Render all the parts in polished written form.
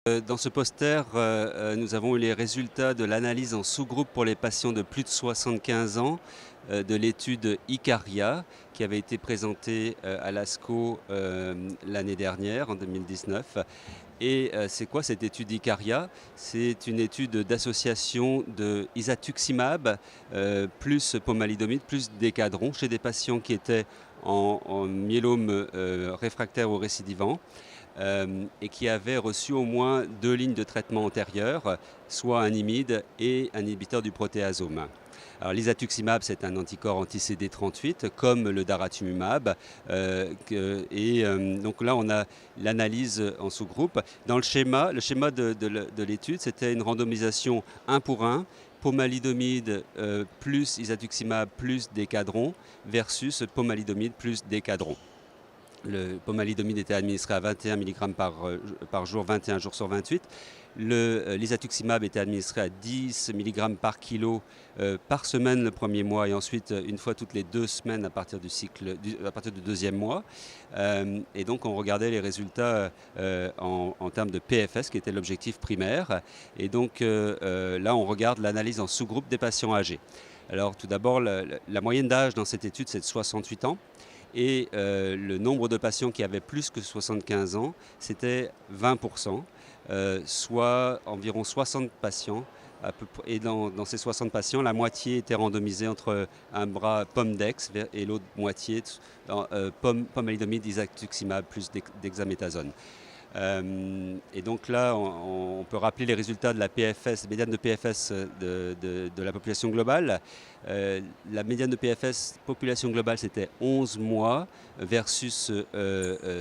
Dans ce poster, nous avons eu les résultats de l'analyse en sous-groupe pour les patients de plus de 75 ans de l'étude ICARIA qui avait été présentée à l'ASCO l'année dernière, en 2019. Et c'est quoi cette étude ICARIA? C'est une étude d'association de isatuximab plus pomalidomide plus décadron chez des patients qui étaient en myélome réfractaire ou récidivant. Et qui avait reçu au moins 2 lignes de traitement antérieures, soit un IMID et un inhibiteur du protéasome. Alors l'isatuximab, c'est un anticorps anti-CD38, comme le daratumumab. Donc là, on a l'analyse en sous-groupe. Dans le schéma de l'étude, c'était une randomisation 1 pour 1, pomalidomide plus isatuximab plus décadron versus pomalidomide plus décadron. Le pomalidomide était administré à 21 mg par jour, 21 jours sur 28. L'isatuximab était administré à 10 mg par kilo par semaine le premier mois et ensuite une fois toutes les 2 semaines à partir du deuxième mois. Et donc on regardait les résultats en termes de PFS qui était l'objectif primaire. Et donc là on regarde l'analyse en sous-groupe des patients âgés. Alors tout d'abord la moyenne d'âge dans cette étude c'est de 68 ans. Et le nombre de patients qui avaient plus que 75 ans, c'était 20%, soit environ 60 patients. Et dans ces 60 patients, la moitié était randomisée entre un bras Pomdex et l'autre moitié pomalidomide isatuximab plus dexaméthasone. Et donc là, on peut rappeler les résultats de la PFS, médiane de PFS de la population globale. La médiane de PFS population globale, c'était 11 mois versus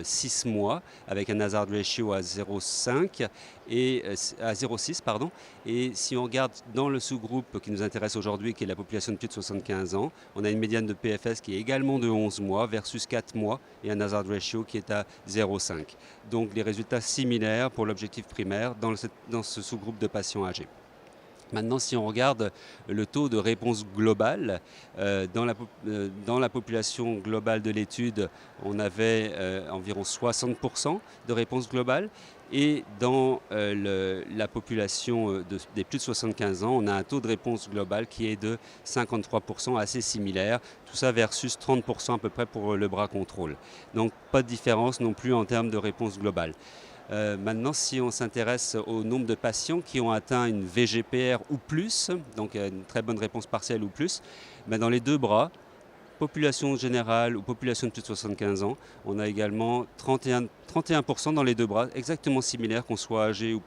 6 mois, avec un hazard ratio à 0,5 et à 0,6 pardon. Et si on regarde dans le sous-groupe qui nous intéresse aujourd'hui, qui est la population de plus de 75 ans, on a une médiane de PFS qui est également de 11 mois versus 4 mois et un hazard ratio qui est à 0,5. Donc les résultats similaires pour l'objectif primaire dans ce sous-groupe de patients âgés. Maintenant, si on regarde le taux de réponse globale, dans la population globale de l'étude, on avait environ 60% de réponse globale. Et dans la population des plus de 75 ans, on a un taux de réponse globale qui est de 53%, assez similaire. Tout ça versus 30% à peu près pour le bras contrôle. Donc pas de différence non plus en termes de réponse globale. Maintenant, si on s'intéresse au nombre de patients qui ont atteint une VGPR ou plus, donc une très bonne réponse partielle ou plus, dans les deux bras, population générale ou population de plus de 75 ans, on a également 31% dans les deux bras, exactement similaire qu'on soit âgé ou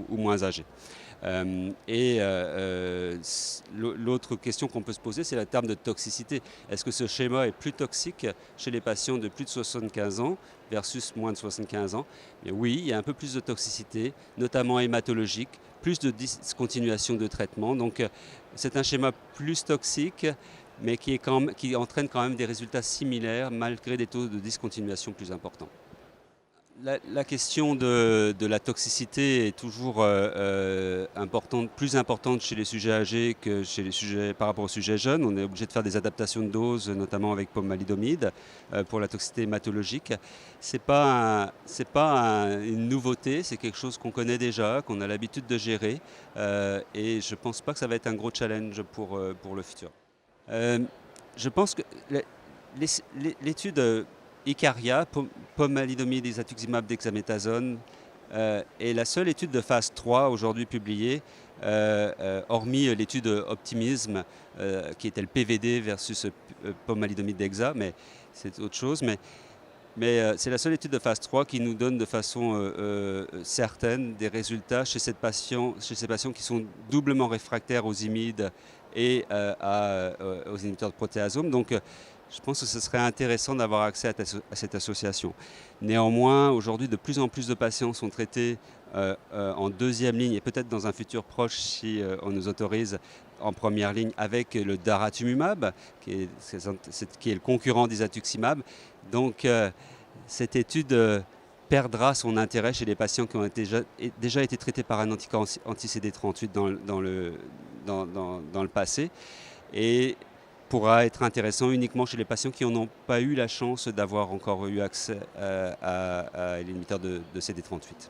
moins âgé. L'autre question qu'on peut se poser, c'est le terme de toxicité. Est-ce que ce schéma est plus toxique chez les patients de plus de 75 ans versus moins de 75 ans? Et oui, il y a un peu plus de toxicité, notamment hématologique, plus de discontinuation de traitement. Donc c'est un schéma plus toxique, mais qui entraîne quand même des résultats similaires malgré des taux de discontinuation plus importants. La question de la toxicité est toujours plus importante chez les sujets âgés que par rapport aux sujets jeunes. On est obligé de faire des adaptations de doses, notamment avec pomalidomide, pour la toxicité hématologique. C'est pas une nouveauté, c'est quelque chose qu'on connaît déjà, qu'on a l'habitude de gérer, et je ne pense pas que ça va être un gros challenge pour le futur. Je pense que l'étude ICARIA, pomalidomide isatuximab dexaméthasone, est la seule étude de phase 3 aujourd'hui publiée, hormis l'étude Optimisme, qui était le PVD versus pomalidomide dexa, mais c'est autre chose. Mais c'est la seule étude de phase 3 qui nous donne de façon certaine des résultats chez ces patients qui sont doublement réfractaires aux IMID et aux inhibiteurs de protéasome. Donc je pense que ce serait intéressant d'avoir accès à cette association. Néanmoins, aujourd'hui, de plus en plus de patients sont traités en deuxième ligne et peut-être dans un futur proche, si on nous autorise, en première ligne avec le daratumumab, qui est le concurrent d'isatuximab. Donc cette étude perdra son intérêt chez les patients qui ont déjà été traités par un anticorps anti-CD38 dans le passé, et pourra être intéressant uniquement chez les patients qui n'ont pas eu la chance d'avoir encore eu accès à l'inhibiteur de CD38.